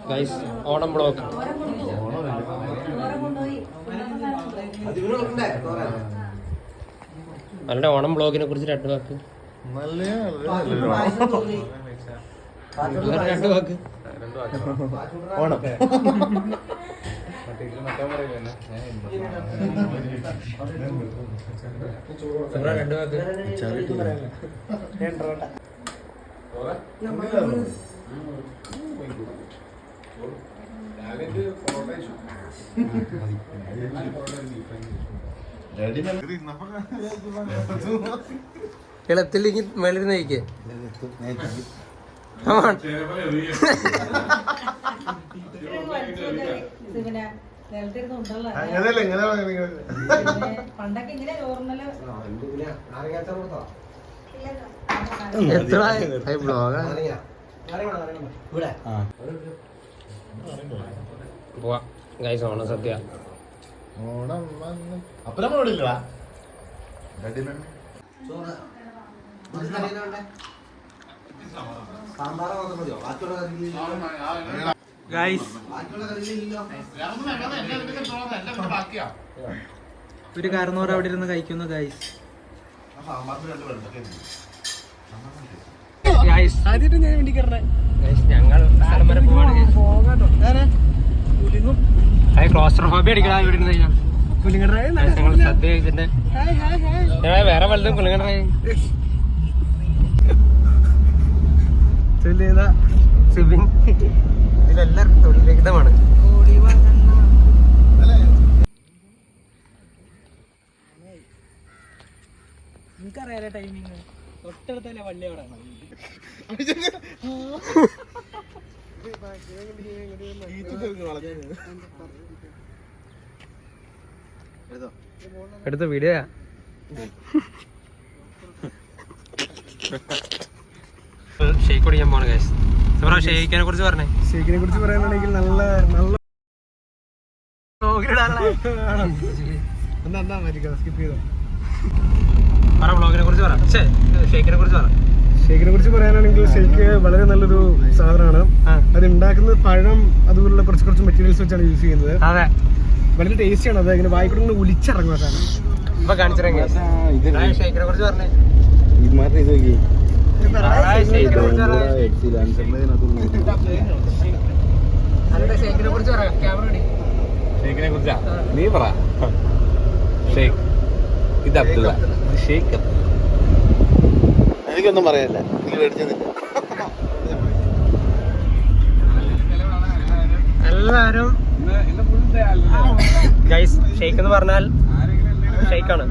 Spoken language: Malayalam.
Guys Onam blog. നല്ല ഓണം ബ്ലോഗിനെ കുറിച്ച് രണ്ട് വാക്ക്. രണ്ട് വാക്ക്. ഓണം രണ്ട് വാക്ക്. ഇളത്തില്ലെങ്കിൽ മേളിരുന്ന് കഴിക്കേ. എത്ര ബ്ലോഗാ പോവാ ഗൈസ്. ഓണം സദ്യ. ഓണം അപ്പൊ നമ്മളില്ല ഒരു കാരണവർ അവിടെ ഇരുന്ന് കഴിക്കുന്നു ഗൈസ്. ഞങ്ങൾ സ്ഥലം വരെ പോവാണ്. ക്ലോസ്ട്രോഫോബിയ അടിക്കണ ഇവിടെ ഇരുന്ന് കഴിഞ്ഞാൽ ഞങ്ങൾ സദ്യ കഴിച്ചിട്ട് ഞങ്ങൾ വേറെ വലുതും കുളിങ്ങണ്ടായി ഇതിലെല്ലാവർക്കും തൊഴിലിഖിതമാണ്. എനിക്കറിയാലോ ടൈമിങ്. തൊട്ടടുത്തല്ലേ വള്ളി അവിടെ. എടുത്ത വീഡിയോ ഷെയ്ക്ക് കുടിക്കാൻ പോണ ഗൈസ്. ഷെയ്ക്കിനെ കുറിച്ച് പറഞ്ഞേ. ഷെയ്ക്കിനെ കുറിച്ച് പറയാനാണെങ്കിൽ നല്ല നല്ല സ്കിപ്പ് ചെയ്തോ. വ്ളോഗിനെ കുറിച്ച് പറ. ഷെയ്ക്കിനെ കുറിച്ച് പറ. ഷെയ്ക്കിനെ കുറിച്ച് പറയാനാണെങ്കിൽ ഷെയ്ക്ക് വളരെ നല്ലൊരു സാധനമാണ്. അത് ഉണ്ടാക്കുന്നത് പഴം അതുപോലുള്ള കുറച്ച് മെറ്റീരിയൽസ് വെച്ചാണ് യൂസ് ചെയ്യുന്നത്. അതെ, വളരെ ടേസ്റ്റിയാണ്. അത് ഇങ്ങനെ വായിക്കൂടെ ഒലിച്ചിറങ്ങുന്ന സാധനം. ഇപ്പൊ കാണിച്ചിറങ്ങി. ഷെയ്ക്കിനെ കുറിച്ച് പറഞ്ഞേ. ഷെയ്ക്കിനെ കുറിച്ച് പറ. ക്യാമറ ഷെയ്ക്കിനെ കുറിച്ചാ നീ പറ. ഷെയ്ഖ് ഇത് അബ്ദുള്ള. ഷെയ്ഖ് എനിക്കൊന്നും പറയാനില്ല. എല്ലാരും ഗൈസ് ഷെയ്ക്ക് എന്ന് പറഞ്ഞാൽ ഷെയ്ക്കാണ്.